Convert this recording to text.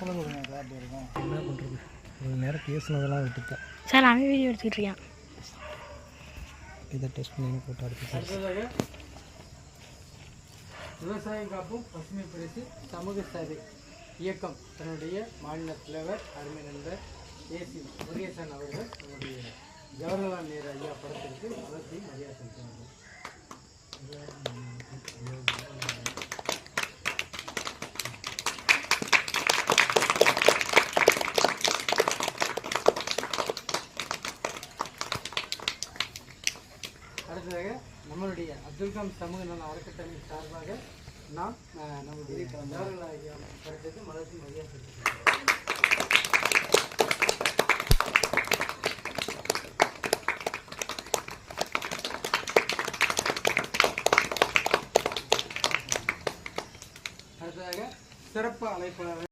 சொல்ல கொடுங்க கிளாரிட்டி இருக்கும். என்ன பண்ணுறது, ஒரு நேரம் பேசுனதெல்லாம் விட்டுட்டேன் சார். அவன் வீடியோ எடுத்துக்கிட்டு இருக்கான். இதை டெஸ்ட் பண்ணி போட்டு அடுத்ததாக விவசாயம் காப்பும் பசுமை பரிசு சமூக சேவை இயக்கம் தன்னுடைய மாநில தலைவர் அருமை நண்பர் ஏசி முருகேசன் அவர்கள் நம்முடைய ஜவஹர்லால் நேரு ஐயா படத்திற்கு மலர்த்தி மரியாதை செலுத்தினார்கள். அடுத்ததாக நம்மளுடைய அப்துல்காம் சமூக நல அறக்கட்டளை சார்பாக நாம் நம்முடைய ஜவஹர்லால் ஐயா படத்திற்கு மலர்த்தி மரியாதை செலுத்தினார்கள். அடுத்ததாக சிறப்பு அழைப்பாளர்